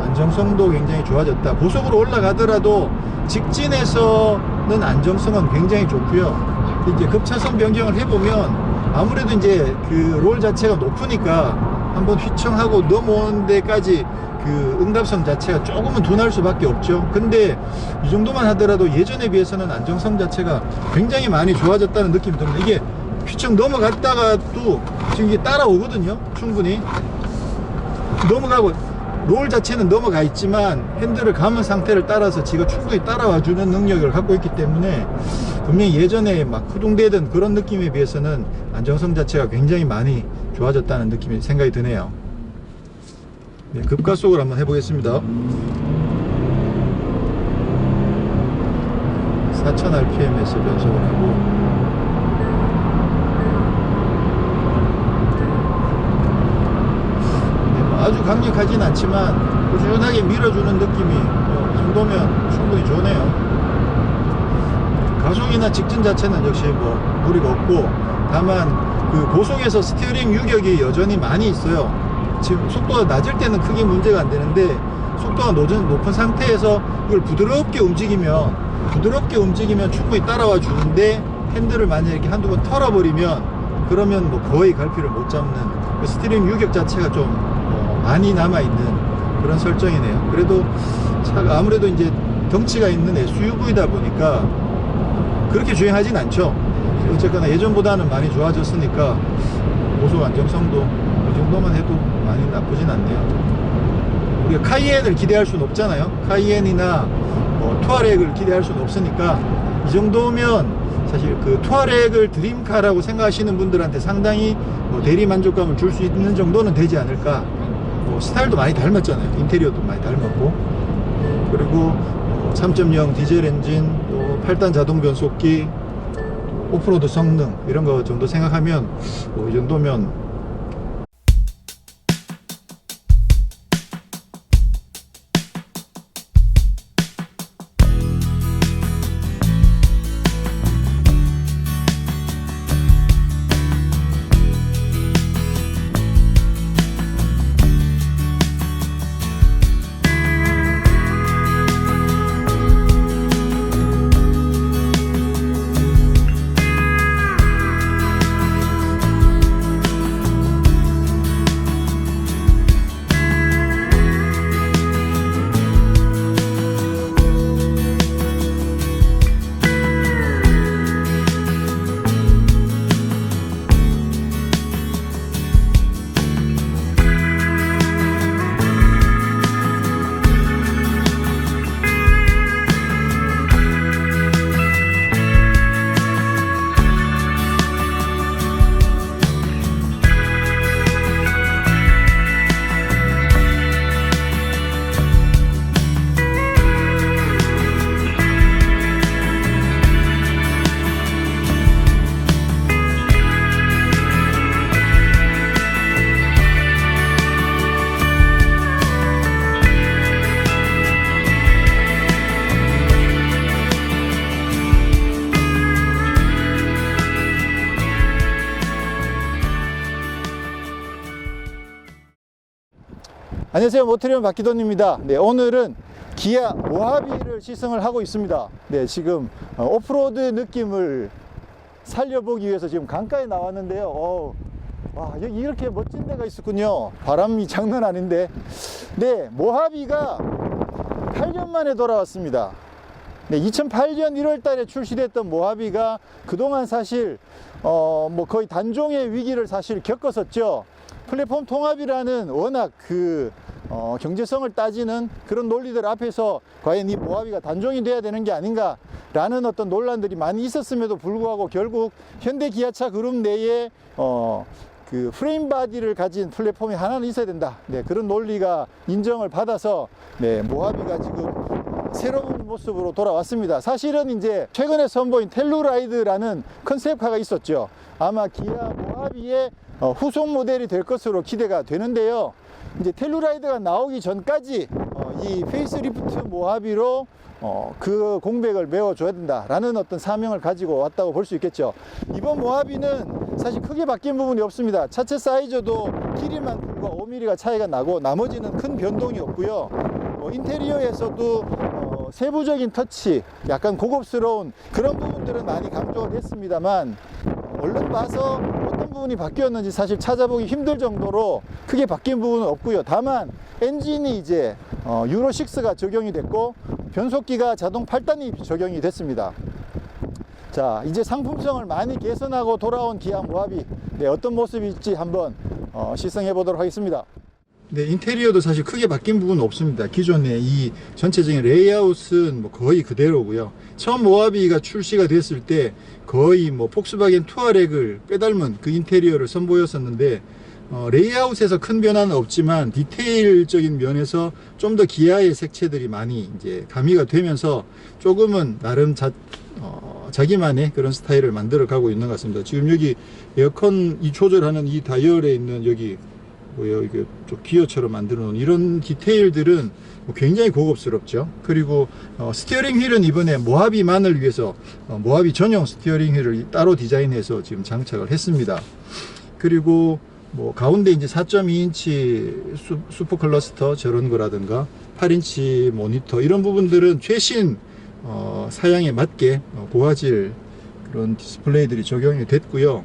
안정성도 굉장히 좋아졌다. 고속으로 올라가더라도 직진에서는 안정성은 굉장히 좋고요. 이제 급차선 변경을 해보면 아무래도 이제 그 롤 자체가 높으니까 한번 휘청하고 넘어오는 데까지 그 응답성 자체가 조금은 둔할 수밖에 없죠. 근데 이 정도만 하더라도 예전에 비해서는 안정성 자체가 굉장히 많이 좋아졌다는 느낌이 듭니다. 이게 휘청 넘어갔다가도 지금 이게 따라오거든요. 충분히 넘어가고, 롤 자체는 넘어가 있지만 핸들을 감은 상태를 따라서 지가 충분히 따라와 주는 능력을 갖고 있기 때문에 분명히 예전에 막 후둥대던 그런 느낌에 비해서는 안정성 자체가 굉장히 많이 좋아졌다는 느낌이 생각이 드네요. 네, 급가속을 한번 해보겠습니다. 4000rpm에서 변속을 하고, 아주 강력하진 않지만 꾸준하게 밀어주는 느낌이 이 정도면 충분히 좋네요. 가속이나 직진 자체는 역시 뭐 무리가 없고, 다만 그 고속에서 스티어링 유격이 여전히 많이 있어요. 지금 속도가 낮을 때는 크게 문제가 안 되는데, 속도가 높은 상태에서 이걸 부드럽게 움직이면 충분히 따라와 주는데, 핸들을 만약에 이렇게 한두 번 털어버리면 그러면 뭐 거의 갈피를 못 잡는, 그 스티어링 유격 자체가 좀 많이 남아있는 그런 설정이네요. 그래도 차가 아무래도 이제 덩치가 있는 SUV다 보니까 그렇게 주행하진 않죠. 어쨌거나 예전보다는 많이 좋아졌으니까 고속 안정성도 이 정도만 해도 많이 나쁘진 않네요. 우리가 카이엔을 기대할 수는 없잖아요. 카이엔이나 뭐 투아렉을 기대할 수는 없으니까 이 정도면 사실 그 투아렉을 드림카라고 생각하시는 분들한테 상당히 뭐 대리 만족감을 줄 수 있는 정도는 되지 않을까. 스타일도 많이 닮았잖아요. 인테리어도 많이 닮았고, 그리고 3.0 디젤 엔진, 또 8단 자동 변속기, 오프로드 성능 이런 거 정도 생각하면 이 정도면 안녕하세요, 모트리온 박기돈입니다. 네, 오늘은 기아 모하비를 시승을 하고 있습니다. 네, 지금 오프로드 느낌을 살려보기 위해서 지금 강가에 나왔는데요. 와, 여기 이렇게 멋진 데가 있었군요. 바람이 장난 아닌데. 네, 모하비가 8년 만에 돌아왔습니다. 네, 2008년 1월 달에 출시됐던 모하비가 그동안 사실 뭐 거의 단종의 위기를 사실 겪었었죠. 플랫폼 통합이라는 워낙 경제성을 따지는 그런 논리들 앞에서 과연 이 모하비가 단종이 돼야 되는 게 아닌가 라는 어떤 논란들이 많이 있었음에도 불구하고 결국 현대 기아차 그룹 내에 그 프레임 바디를 가진 플랫폼이 하나는 있어야 된다. 네, 그런 논리가 인정을 받아서 네, 모하비가 지금 새로운 모습으로 돌아왔습니다. 사실은 이제 최근에 선보인 텔루라이드라는 컨셉카가 있었죠. 아마 기아 모하비의 후속 모델이 될 것으로 기대가 되는데요. 이제 텔루라이드가 나오기 전까지 이 페이스리프트 모하비로 그 공백을 메워줘야 된다라는 어떤 사명을 가지고 왔다고 볼 수 있겠죠. 이번 모하비는 사실 크게 바뀐 부분이 없습니다. 차체 사이즈도 길이만 불과 5mm가 차이가 나고 나머지는 큰 변동이 없고요. 인테리어에서도 세부적인 터치, 약간 고급스러운 그런 부분들은 많이 강조가 됐습니다만 얼른 봐서 어떤 부분이 바뀌었는지 사실 찾아보기 힘들 정도로 크게 바뀐 부분은 없고요. 다만 엔진이 이제 유로6가 적용이 됐고 변속기가 자동 8단이 적용이 됐습니다. 자, 이제 상품성을 많이 개선하고 돌아온 기아 모하비, 네, 어떤 모습일지 한번 시승해 보도록 하겠습니다. 네, 인테리어도 사실 크게 바뀐 부분은 없습니다. 기존의 이 전체적인 레이아웃은 뭐 거의 그대로고요. 처음 모하비가 출시가 됐을 때 거의 뭐 폭스바겐 투아렉을 빼닮은 그 인테리어를 선보였었는데 레이아웃에서 큰 변화는 없지만 디테일적인 면에서 좀 더 기아의 색채들이 많이 이제 가미가 되면서 조금은 나름 자기만의 그런 스타일을 만들어 가고 있는 것 같습니다. 지금 여기 에어컨 이 조절하는 이 다이얼에 있는 여기 뭐예요, 이게 좀 기어처럼 만들어 놓은 이런 디테일들은 굉장히 고급스럽죠. 그리고 스티어링 휠은 이번에 모하비만을 위해서 모하비 전용 스티어링 휠을 따로 디자인해서 지금 장착을 했습니다. 그리고 뭐 가운데 이제 4.2인치 슈퍼 클러스터 저런 거라든가 8인치 모니터 이런 부분들은 최신 사양에 맞게 고화질 그런 디스플레이들이 적용이 됐고요.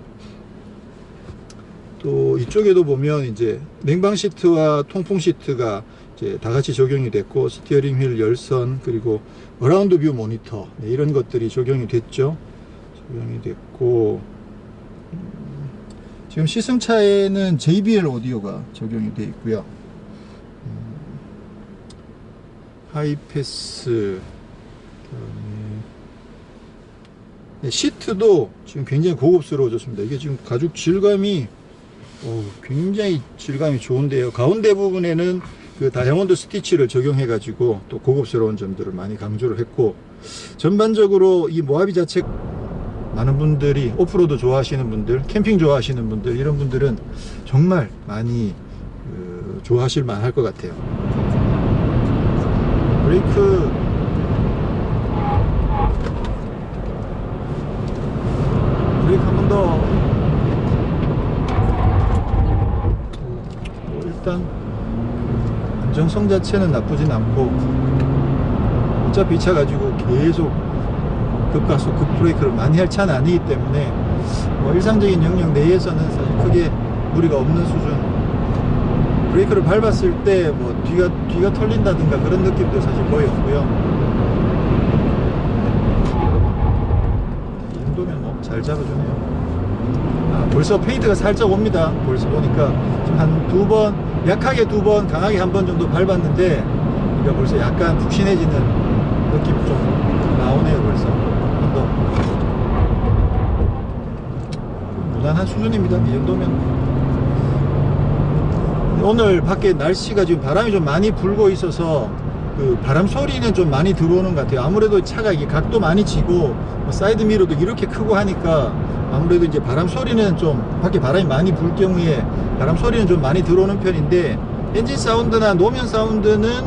또 이쪽에도 보면 이제 냉방 시트와 통풍 시트가 이제 다 같이 적용이 됐고 스티어링 휠 열선 그리고 어라운드 뷰 모니터, 네, 이런 것들이 적용이 됐죠. 적용이 됐고 지금 시승차에는 JBL 오디오가 적용이 되어 있고요. 하이패스, 네, 시트도 지금 굉장히 고급스러워졌습니다. 이게 지금 가죽 질감이 굉장히 질감이 좋은데요. 가운데 부분에는 그 다이아몬드 스티치를 적용해 가지고 또 고급스러운 점들을 많이 강조를 했고, 전반적으로 이 모하비 자체 많은 분들이 오프로드 좋아하시는 분들, 캠핑 좋아하시는 분들, 이런 분들은 정말 많이 좋아하실 만할 것 같아요. 브레이크 한 번 더. 일단 안정성 자체는 나쁘진 않고 어차피 이 차 가지고 계속 급가속 급브레이크를 많이 할 차는 아니기 때문에 뭐 일상적인 영역 내에서는 사실 크게 무리가 없는 수준. 브레이크를 밟았을 때 뭐 뒤가 털린다든가 그런 느낌도 사실 거의 없고요. 이 정도면 뭐 잘 잡아주네요. 벌써 페인트가 살짝 옵니다. 벌써 보니까 지금 한 두 번, 약하게 두 번, 강하게 한 번 정도 밟았는데 그러니까 벌써 약간 푹신해지는 느낌이 좀 나오네요. 벌써 한 번 더 무난한 수준입니다. 이 정도면. 오늘 밖에 날씨가 지금 바람이 좀 많이 불고 있어서 그 바람 소리는 좀 많이 들어오는 것 같아요. 아무래도 차가 이게 각도 많이 지고 사이드 미러도 이렇게 크고 하니까 아무래도 이제 바람 소리는 좀, 밖에 바람이 많이 불 경우에 바람 소리는 좀 많이 들어오는 편인데, 엔진 사운드나 노면 사운드는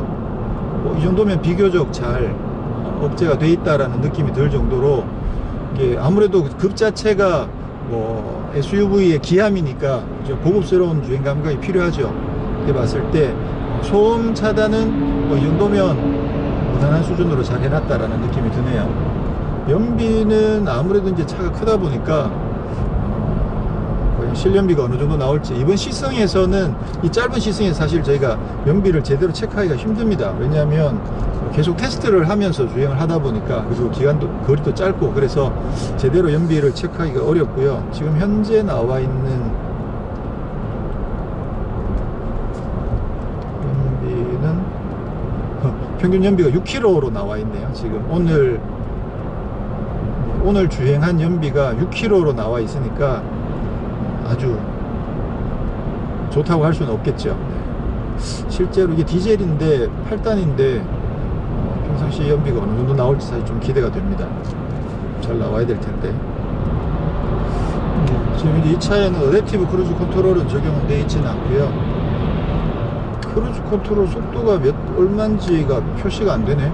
뭐 이 정도면 비교적 잘 억제가 돼 있다라는 느낌이 들 정도로, 이게 아무래도 급 자체가 뭐 SUV의 기함이니까 고급스러운 주행 감각이 필요하죠. 이렇게 봤을 때 소음 차단은 뭐 이 정도면 무난한 수준으로 잘 해놨다라는 느낌이 드네요. 연비는 아무래도 이제 차가 크다 보니까 실연비가 어느 정도 나올지, 이번 시승에서는, 이 짧은 시승에 사실 저희가 연비를 제대로 체크하기가 힘듭니다. 왜냐하면 계속 테스트를 하면서 주행을 하다 보니까, 그리고 기간도, 거리도 짧고, 그래서 제대로 연비를 체크하기가 어렵고요. 지금 현재 나와 있는 연비는 평균 연비가 6km로 나와 있네요. 지금 오늘 주행한 연비가 6km로 나와 있으니까 아주 좋다고 할 수는 없겠죠. 실제로 이게 디젤인데 8단인데 평상시 연비가 어느 정도 나올지 사실 좀 기대가 됩니다. 잘 나와야 될 텐데. 지금 이제 이 차에는 어댑티브 크루즈 컨트롤은 적용되어 있지는 않고요. 크루즈 컨트롤 속도가 얼마인지가 표시가 안 되네.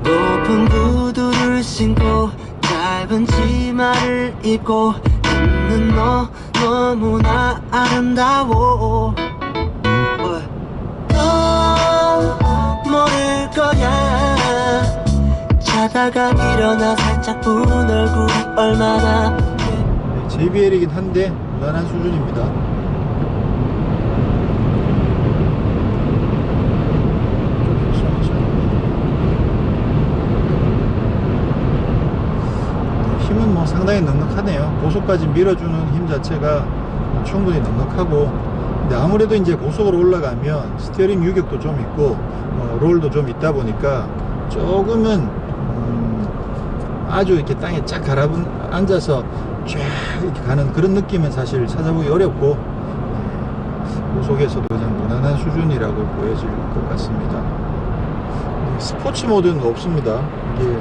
높은 구두를 신고 짧은 치마를 입고 있는 너 너무나 아름다워. 너 모를 거야. 자다가 일어나 살짝 본 얼굴이 얼마나. JBL이긴 한데 무난한 수준입니다. 힘은 뭐 상당히 넉넉하네요. 고속까지 밀어주는 힘 자체가 충분히 넉넉하고, 근데 아무래도 이제 고속으로 올라가면 스티어링 유격도 좀 있고 롤도 좀 있다 보니까 조금은 아주 이렇게 땅에 쫙 가라앉아서 쫙 이렇게 가는 그런 느낌은 사실 찾아보기 어렵고, 고속에서도 그냥 무난한 수준이라고 보여질 것 같습니다. 스포츠 모드는 없습니다. 이게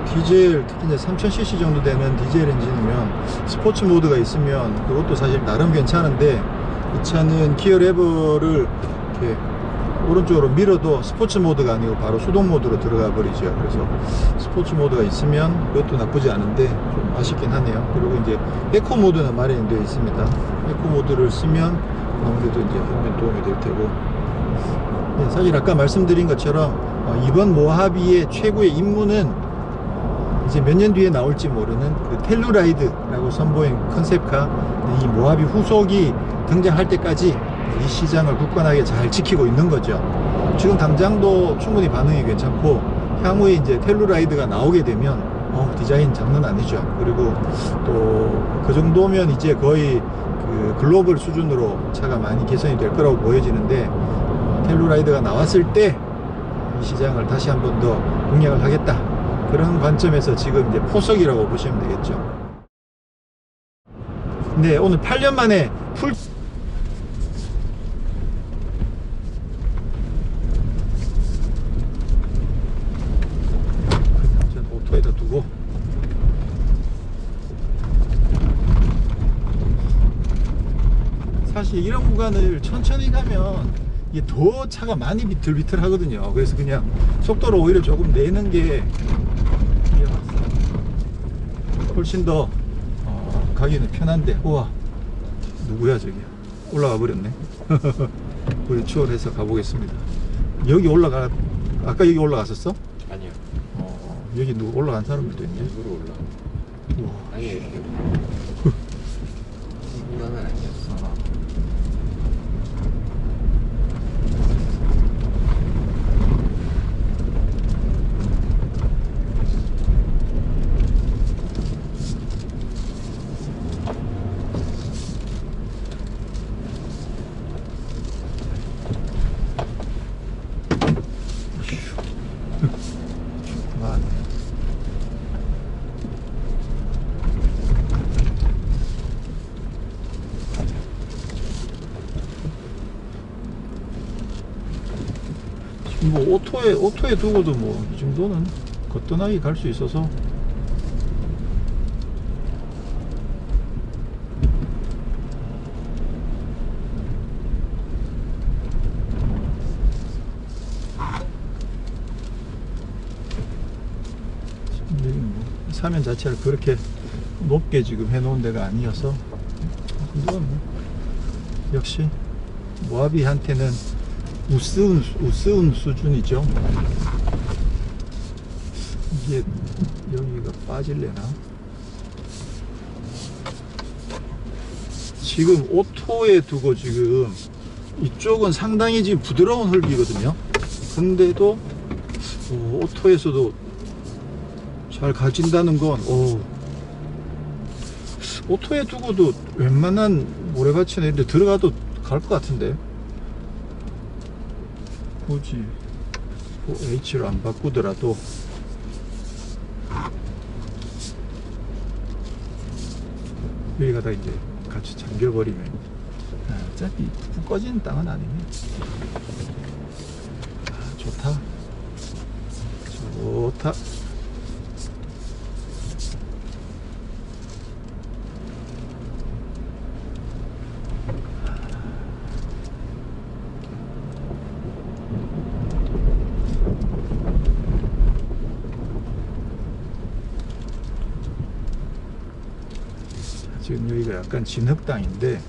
디젤, 특히 이제 3000cc 정도 되는 디젤 엔진이면 스포츠 모드가 있으면 그것도 사실 나름 괜찮은데, 이 차는 기어 레버를 이렇게 오른쪽으로 밀어도 스포츠 모드가 아니고 바로 수동 모드로 들어가 버리죠. 그래서 스포츠 모드가 있으면 그것도 나쁘지 않은데 좀 아쉽긴 하네요. 그리고 이제 에코 모드는 마련이 되어 있습니다. 에코 모드를 쓰면 아무래도 이제 화면 도움이 될 테고, 네, 사실 아까 말씀드린 것처럼 이번 모하비의 최고의 임무는 이제 몇 년 뒤에 나올지 모르는 그 텔루라이드라고 선보인 컨셉카, 이 모하비 후속이 등장할 때까지 이 시장을 굳건하게 잘 지키고 있는 거죠. 지금 당장도 충분히 반응이 괜찮고, 향후에 이제 텔루라이드가 나오게 되면 디자인 장난 아니죠. 그리고 또 그 정도면 이제 거의 그 글로벌 수준으로 차가 많이 개선이 될 거라고 보여지는데, 텔루라이드가 나왔을 때 이 시장을 다시 한 번 더 공략을 하겠다, 그런 관점에서 지금 이제 포석이라고 보시면 되겠죠. 네, 오늘 8년 만에 풀 오토에다 두고 사실 이런 구간을 천천히 가면 이게 더 차가 많이 비틀비틀 하거든요. 그래서 그냥 속도를 오히려 조금 내는 게 훨씬 더 가기는 편한데. 우와, 누구야 저기. 올라가 버렸네. 우리 추월해서 가보겠습니다. 여기 아까 여기 올라갔었어? 아니요. 여기 누구 올라간 사람들도 있네. 일부러 올라. 우와. 아니에요. 이거는 아니었어. 뭐 오토에 두고도 뭐 이 정도는 거뜬하게 갈 수 있어서. 근데 뭐 사면 자체를 그렇게 높게 지금 해놓은 데가 아니어서, 근데 뭐 역시 모하비한테는 우스운 수준이죠. 이게 여기가 빠질래나? 지금 오토에 두고 지금 이쪽은 상당히 지금 부드러운 헐비거든요. 근데도 오토에서도 잘 가진다는 건 오토에 두고도 웬만한 모래밭이나 이런 데 들어가도 갈 것 같은데, 굳이 H로 안 바꾸더라도 여기가다 이제 같이 잠겨버리면 어차피 푹 꺼지는 땅은 아니네. 좋다. 지금 여기가 약간 진흙땅인데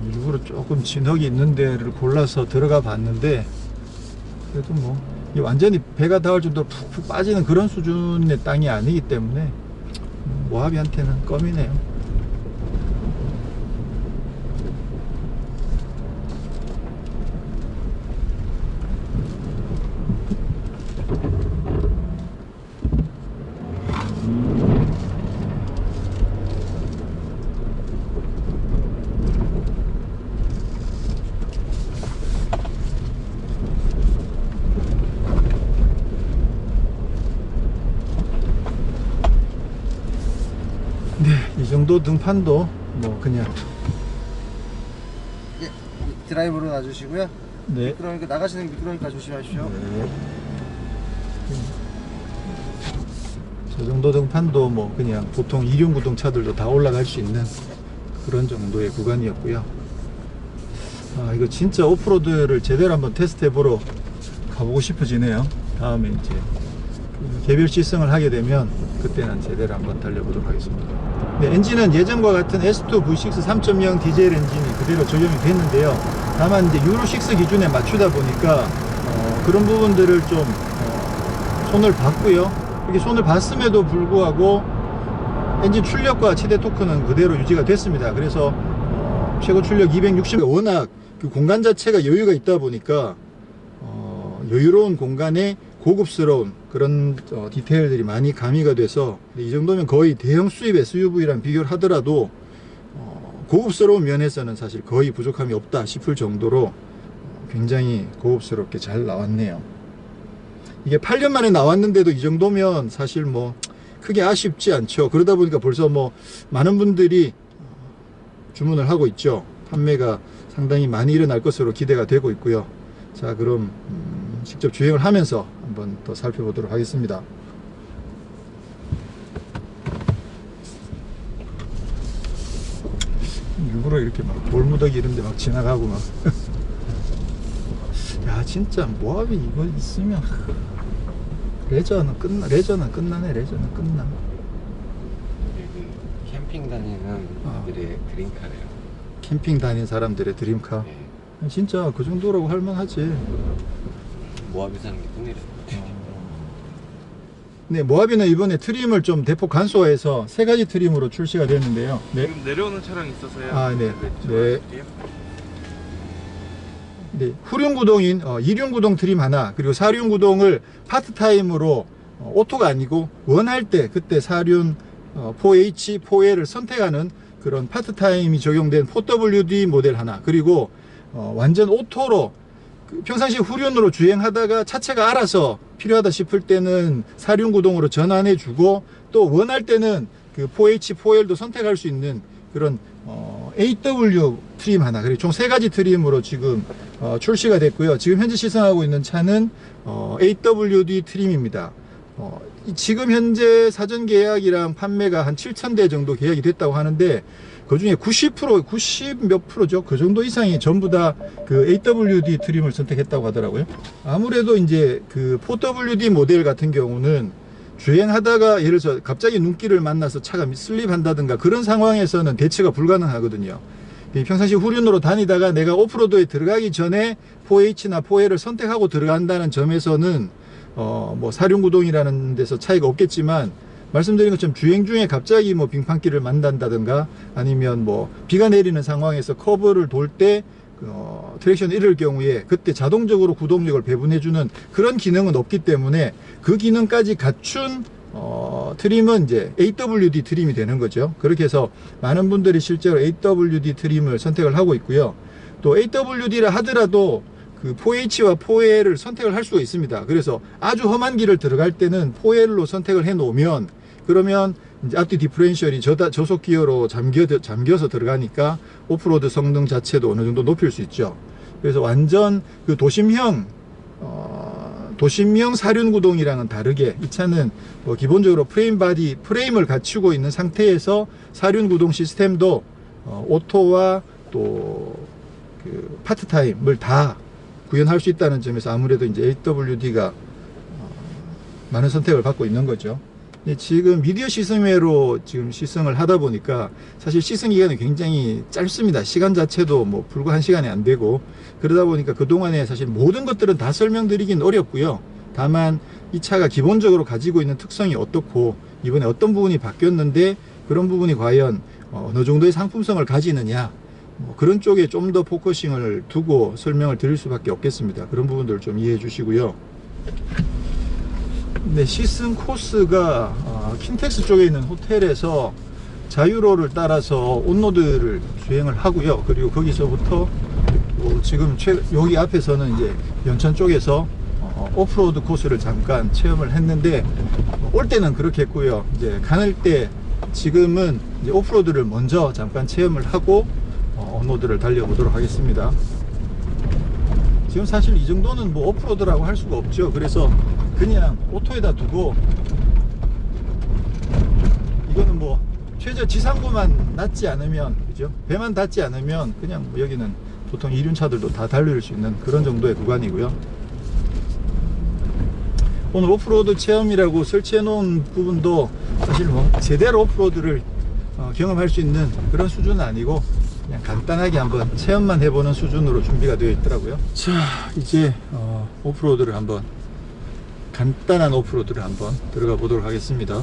일부러 조금 진흙이 있는 데를 골라서 들어가 봤는데, 그래도 뭐 완전히 배가 닿을 정도로 푹푹 빠지는 그런 수준의 땅이 아니기 때문에 모하비한테는 껌이네요. 이 정도 등판도 뭐 그냥 예, 드라이브로 놔주시고요. 네. 미끄러우니까 나가시는 미끄러우니까 조심하십시오. 네. 저 정도 등판도 뭐 그냥 보통 이륜구동 차들도 다 올라갈 수 있는 그런 정도의 구간이었고요. 이거 진짜 오프로드를 제대로 한번 테스트 해보러 가보고 싶어지네요. 다음에 이제 개별 시승을 하게 되면 그때는 제대로 한번 달려보도록 하겠습니다. 네, 엔진은 예전과 같은 S2 V6 3.0 디젤 엔진이 그대로 적용이 됐는데요. 다만 이제 유로6 기준에 맞추다 보니까 그런 부분들을 좀 손을 봤고요. 이렇게 손을 봤음에도 불구하고 엔진 출력과 최대 토크는 그대로 유지가 됐습니다. 그래서 최고 출력 260, 워낙 그 공간 자체가 여유가 있다 보니까 여유로운 공간에 고급스러운 그런 디테일들이 많이 가미가 돼서 이 정도면 거의 대형 수입 SUV랑 비교를 하더라도 고급스러운 면에서는 사실 거의 부족함이 없다 싶을 정도로 굉장히 고급스럽게 잘 나왔네요. 이게 8년 만에 나왔는데도 이 정도면 사실 뭐 크게 아쉽지 않죠. 그러다 보니까 벌써 뭐 많은 분들이 주문을 하고 있죠. 판매가 상당히 많이 일어날 것으로 기대가 되고 있고요. 자, 그럼 직접 주행을 하면서 한번 더 살펴보도록 하겠습니다. 일부러 이렇게 막 돌무더기 이런 데 막 지나가고 막 야, 진짜 모하비 이거 있으면 레저는 끝나네. 레저는 끝나. 캠핑 다니는 분들의 드림카래요. 캠핑 다니는 사람들의 드림카. 네. 진짜 그 정도라고 할 만하지. 모하비 사는 게 뿐이래요. 네, 모하비는 이번에 트림을 좀 대폭 간소화해서 3가지 트림으로 출시가 됐는데요. 네. 지금 내려오는 차량 있어서요. 네. 네, 후륜구동인 2륜구동 트림 하나, 그리고 4륜구동을 파트타임으로 오토가 아니고 원할 때 그때 4륜 4H, 4L을 선택하는 그런 파트타임이 적용된 4WD 모델 하나, 그리고 완전 오토로 평상시 후륜으로 주행하다가 차체가 알아서 필요하다 싶을 때는 4륜구동으로 전환해 주고, 또 원할 때는 그 4H, 4L도 선택할 수 있는 그런 AW 트림 하나, 그리고 총 3가지 트림으로 지금 출시가 됐고요. 지금 현재 시승하고 있는 차는 AWD 트림입니다. 지금 현재 사전 계약이랑 판매가 한 7,000대 정도 계약이 됐다고 하는데 그 중에 90 몇 프로죠. 그 정도 이상이 전부 다 그 AWD 트림을 선택했다고 하더라고요. 아무래도 이제 그 4WD 모델 같은 경우는 주행하다가 예를 들어서 갑자기 눈길을 만나서 차가 슬립한다든가 그런 상황에서는 대처가 불가능하거든요. 평상시 후륜으로 다니다가 내가 오프로드에 들어가기 전에 4H나 4L을 선택하고 들어간다는 점에서는 뭐 사륜구동이라는 데서 차이가 없겠지만, 말씀드린 것처럼 주행 중에 갑자기 뭐 빙판길을 만난다든가 아니면 뭐 비가 내리는 상황에서 커브를 돌 때 트랙션을 잃을 경우에 그때 자동적으로 구동력을 배분해주는 그런 기능은 없기 때문에 그 기능까지 갖춘 트림은 이제 AWD 트림이 되는 거죠. 그렇게 해서 많은 분들이 실제로 AWD 트림을 선택을 하고 있고요. 또 AWD라 하더라도 그 4H와 4L을 선택을 할 수가 있습니다. 그래서 아주 험한 길을 들어갈 때는 4L로 선택을 해 놓으면, 그러면 이제 앞뒤 디퍼런셜이 저속 기어로 잠겨서 들어가니까 오프로드 성능 자체도 어느 정도 높일 수 있죠. 그래서 완전 그 도심형 사륜 구동이랑은 다르게 이 차는 뭐 기본적으로 프레임을 갖추고 있는 상태에서 사륜 구동 시스템도 오토와 또 그 파트타임을 다 구현할 수 있다는 점에서 아무래도 이제 AWD가 많은 선택을 받고 있는 거죠. 지금 미디어 시승회로 지금 시승을 하다 보니까 사실 시승 기간이 굉장히 짧습니다. 시간 자체도 뭐 불과 1시간이 안 되고, 그러다 보니까 그동안에 사실 모든 것들은 다 설명드리긴 어렵고요. 다만 이 차가 기본적으로 가지고 있는 특성이 어떻고 이번에 어떤 부분이 바뀌었는데 그런 부분이 과연 어느 정도의 상품성을 가지느냐, 뭐 그런 쪽에 좀 더 포커싱을 두고 설명을 드릴 수밖에 없겠습니다. 그런 부분들을 좀 이해해 주시고요. 네, 시승 코스가 킨텍스 쪽에 있는 호텔에서 자유로를 따라서 온로드를 주행을 하고요. 그리고 거기서부터 지금 여기 앞에서는 이제 연천 쪽에서 오프로드 코스를 잠깐 체험을 했는데, 올 때는 그렇게 했고요. 이제 가는 때 지금은 이제 오프로드를 먼저 잠깐 체험을 하고 온로드를 달려보도록 하겠습니다. 지금 사실 이 정도는 뭐 오프로드라고 할 수가 없죠. 그래서 그냥 오토에다 두고, 이거는 뭐 최저 지상고만 닿지 않으면, 그죠? 배만 닿지 않으면 그냥 뭐 여기는 보통 이륜차들도 다 달릴 수 있는 그런 정도의 구간이고요. 오늘 오프로드 체험이라고 설치해 놓은 부분도 사실 뭐 제대로 오프로드를 경험할 수 있는 그런 수준은 아니고 그냥 간단하게 한번 체험만 해보는 수준으로 준비가 되어 있더라고요. 자, 이제 오프로드를 한번, 간단한 오프로드를 한번 들어가 보도록 하겠습니다.